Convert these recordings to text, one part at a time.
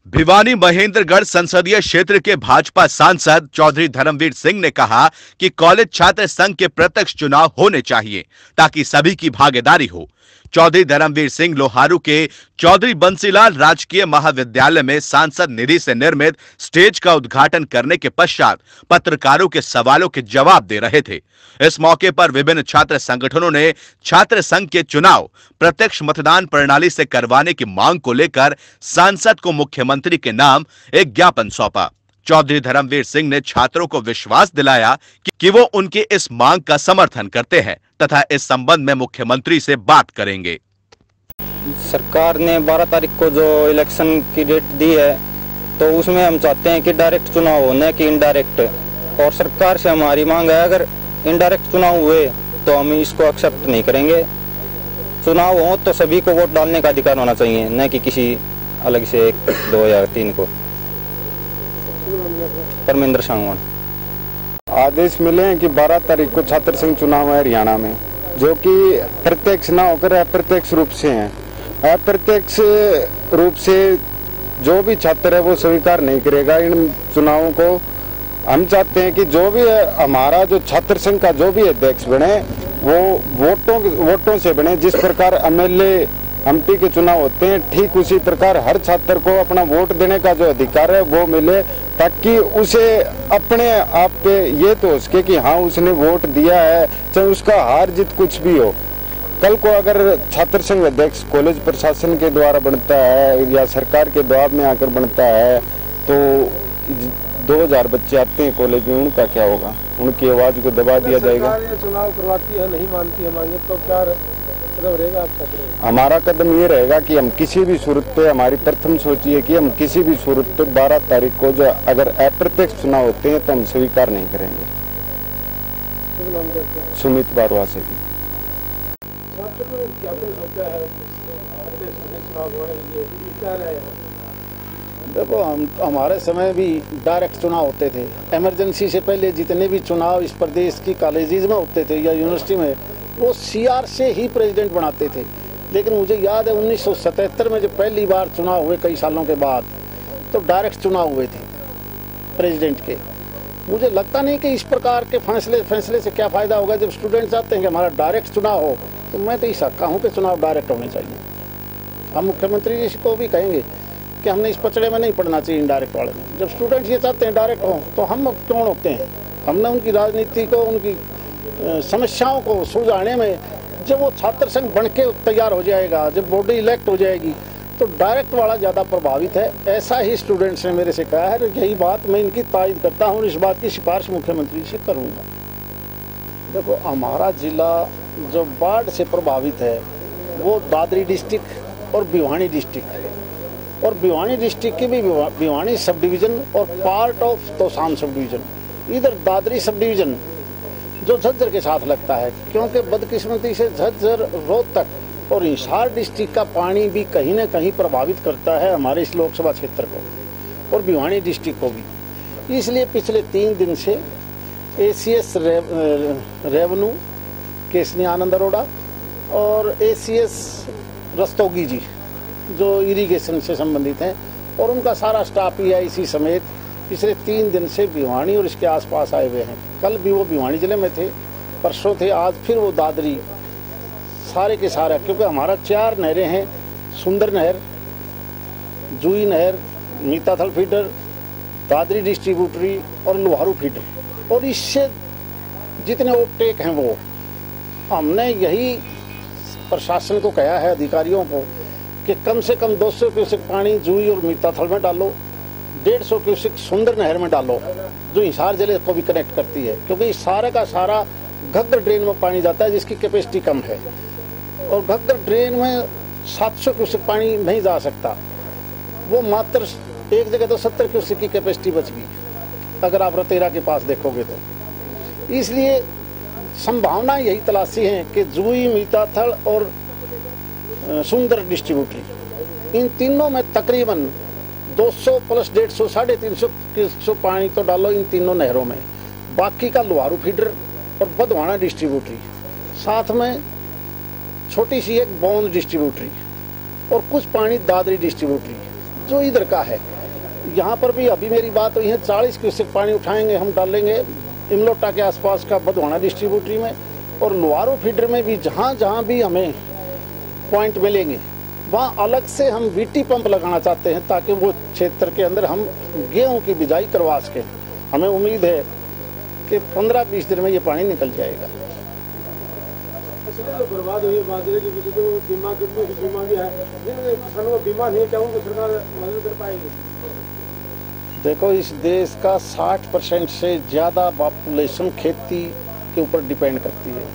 भिवानी महेंद्रगढ़ संसदीय क्षेत्र के भाजपा सांसद चौधरी धर्मवीर सिंह ने कहा कि कॉलेज छात्र संघ के प्रत्यक्ष चुनाव होने चाहिए ताकि सभी की भागीदारी हो। चौधरी धर्मवीर सिंह लोहारू के चौधरी बंसीलाल राजकीय महाविद्यालय में सांसद निधि से निर्मित स्टेज का उद्घाटन करने के पश्चात पत्रकारों के सवालों के जवाब दे रहे थे। इस मौके पर विभिन्न छात्र संगठनों ने छात्र संघ के चुनाव प्रत्यक्ष मतदान प्रणाली से करवाने की मांग को लेकर सांसद को मुख्यमंत्री के नाम एक ज्ञापन सौंपा। चौधरी धर्मवीर सिंह ने छात्रों को विश्वास दिलाया कि वो उनकी इस मांग का समर्थन करते हैं तथा इस संबंध में मुख्यमंत्री से बात करेंगे। सरकार ने 12 तारीख को जो इलेक्शन की डेट दी है तो उसमें हम चाहते हैं कि डायरेक्ट चुनाव होने की इनडायरेक्ट, और सरकार से हमारी मांग है अगर इनडायरेक्ट चुनाव हुए तो हम इसको एक्सेप्ट नहीं करेंगे। चुनाव हो तो सभी को वोट डालने का अधिकार होना चाहिए, न कि किसी अलग से 1, 2 या 3 को। परमेंद्र सांगवान। आदेश मिले हैं कि 12 तारीख को छात्र संघ चुनाव है हरियाणा में, जो कि प्रत्यक्ष न होकर अप्रत्यक्ष रूप से हैं। अप्रत्यक्ष रूप से जो भी छात्र है वो स्वीकार नहीं करेगा इन चुनावों को। हम चाहते हैं कि जो भी है हमारा जो छात्र संघ का जो भी अध्यक्ष बने वो वोटों से बने। जिस प्रकार MLA MP के चुनाव होते हैं ठीक उसी प्रकार हर छात्र को अपना वोट देने का जो अधिकार है वो मिले, ताकि उसे अपने आप पे ये तो हो सके कि हाँ उसने वोट दिया है, चाहे उसका हार जीत कुछ भी हो। कल को अगर छात्र संघ अध्यक्ष कॉलेज प्रशासन के द्वारा बनता है या सरकार के दबाव में आकर बनता है तो 2000 बच्चे आते हैं कॉलेज में, उनका क्या होगा? उनकी आवाज को दबा दिया जाएगा। चुनाव करवाती है, नहीं मानती है मांगे, तो क्या कदम रहेगा आपका? हमारा कदम ये रहेगा कि हम किसी भी सूरत पे, हमारी प्रथम सोच ये कि हम किसी भी सूरत पे 12 तारीख को जो अगर अप्रत्यक्ष चुनाव होते हैं तो हम स्वीकार नहीं करेंगे। सुमित बारवा से भी देखो, हमारे समय भी डायरेक्ट चुनाव होते थे। इमरजेंसी से पहले जितने भी चुनाव इस प्रदेश की कॉलेजेस में होते थे या यूनिवर्सिटी में, वो CR से ही प्रेसिडेंट बनाते थे। लेकिन मुझे याद है 1977 में जब पहली बार चुनाव हुए कई सालों के बाद, तो डायरेक्ट चुनाव हुए थे प्रेसिडेंट के। मुझे लगता नहीं कि इस प्रकार के फैसले से क्या फ़ायदा होगा। जब स्टूडेंट चाहते हैं कि हमारा डायरेक्ट चुनाव हो, तो मैं तो ऐसा कहूँ कि चुनाव डायरेक्ट होने चाहिए। हम मुख्यमंत्री जी को भी कहेंगे कि हमने इस पचड़े में नहीं पड़ना चाहिए इनडायरेक्ट वाले में। जब स्टूडेंट ये चाहते हैं डायरेक्ट हो, तो हम क्यों होते हैं? हमने उनकी राजनीति को, उनकी समस्याओं को सुलझाने में, जब वो छात्र संघ बन के तैयार हो जाएगा, जब बॉडी इलेक्ट हो जाएगी, तो डायरेक्ट वाला ज़्यादा प्रभावित है। ऐसा ही स्टूडेंट्स ने मेरे से कहा है। यही बात मैं इनकी तायद करता हूँ और इस बात की सिफारिश मुख्यमंत्री से करूँगा। देखो, हमारा ज़िला जो बाढ़ से प्रभावित है वो दादरी डिस्ट्रिक्ट और भिवानी डिस्ट्रिक्ट है, और भिवानी डिस्ट्रिक्ट की भी भिवानी सब डिवीज़न और part of Tosham sub division. इधर दादरी सब डिवीज़न जो झज्जर के साथ लगता है, क्योंकि बदकिस्मती से झज्जर, रोहतक और हिसार डिस्ट्रिक्ट का पानी भी कहीं न कहीं प्रभावित करता है हमारे इस लोकसभा क्षेत्र को और भिवानी डिस्ट्रिक्ट को भी। इसलिए पिछले 3 दिन से ACS रेवन्यू केसनी आनंद अरोड़ा और ACS रस्तोगी जी जो इरिगेशन से संबंधित हैं, और उनका सारा स्टाफ EIC समेत पिछले 3 दिन से भिवानी और इसके आसपास आए हुए हैं। कल भी वो भिवानी जिले में थे, परसों थे, आज फिर वो दादरी, सारे के सारे, क्योंकि हमारा 4 नहरें हैं, सुंदर नहर, जुई नहर, मीताथल फीडर, दादरी डिस्ट्रीब्यूटरी और लोहारू फीडर, और इससे जितने ओवरटेक हैं वो हमने यही प्रशासन को कहा है, अधिकारियों को, कि कम से कम 200 क्यूसेक पानी जुई और मीताथल में डालो, 150 क्यूसेक सुंदर नहर में डालो जो हिसार जिले को भी कनेक्ट करती है, क्योंकि इस सारे का सारा घग्गर ड्रेन में पानी जाता है जिसकी कैपेसिटी कम है, और घग्गर ड्रेन में 700 क्यूसेक पानी नहीं जा सकता। वो मात्र एक जगह तो 70 क्यूसेक की कैपेसिटी बच गई अगर आप रतेरा के पास देखोगे तो। इसलिए संभावना यही तलाशी है कि जुई, मीताथल और सुंदर डिस्ट्रीब्यूटरी, इन तीनों में तकरीबन 200 प्लस 150, 350 पानी तो डालो इन तीनों नहरों में। बाकी का लोहारू फीडर और बदवाना डिस्ट्रीब्यूटरी, साथ में छोटी सी एक बौंद डिस्ट्रीब्यूटरी और कुछ पानी दादरी डिस्ट्रीब्यूटरी जो इधर का है। यहाँ पर भी अभी मेरी बात हुई है, 40 क्यूसेक पानी उठाएंगे, हम डालेंगे इमलोटा के आसपास का बधवाना डिस्ट्रीब्यूटरी में, और लोहारू फीडर में भी जहाँ जहाँ भी हमें पॉइंट मिलेंगे वहाँ अलग से हम वीटी पंप लगाना चाहते हैं, ताकि वो क्षेत्र के अंदर हम गेहूं की बिजाई करवा सकें। हमें उम्मीद है कि 15-20 दिन में ये पानी निकल जाएगा। बर्बाद हुई बाजरे की जो बीमा भी है, किसानों को बीमा नहीं, क्या उनको सरकार मदद कर पाएगी? देखो, इस देश का 60% से ज़्यादा पॉपुलेशन खेती के ऊपर डिपेंड करती है,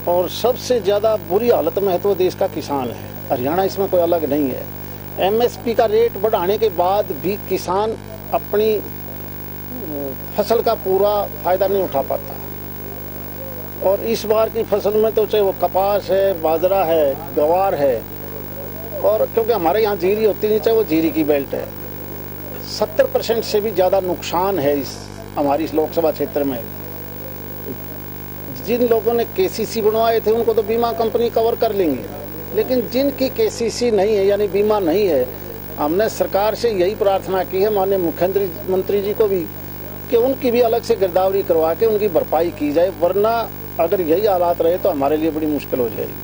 और सबसे ज़्यादा बुरी हालत में है तो देश का किसान है। हरियाणा इसमें कोई अलग नहीं है। एमएसपी का रेट बढ़ाने के बाद भी किसान अपनी फसल का पूरा फायदा नहीं उठा पाता, और इस बार की फसल में तो चाहे वो कपास है, बाजरा है, गवार है, और क्योंकि हमारे यहाँ जीरी होती नहीं, चाहे वो जीरी की बेल्ट है, 70% से भी ज़्यादा नुकसान है हमारी इस लोकसभा क्षेत्र में। जिन लोगों ने केसीसी बनवाए थे उनको तो बीमा कंपनी कवर कर लेंगी, लेकिन जिनकी केसीसी नहीं है यानी बीमा नहीं है, हमने सरकार से यही प्रार्थना की है, माननीय मुख्यमंत्री जी को भी, कि उनकी भी अलग से गिरदावरी करवा के उनकी भरपाई की जाए, वरना अगर यही हालात रहे तो हमारे लिए बड़ी मुश्किल हो जाएगी।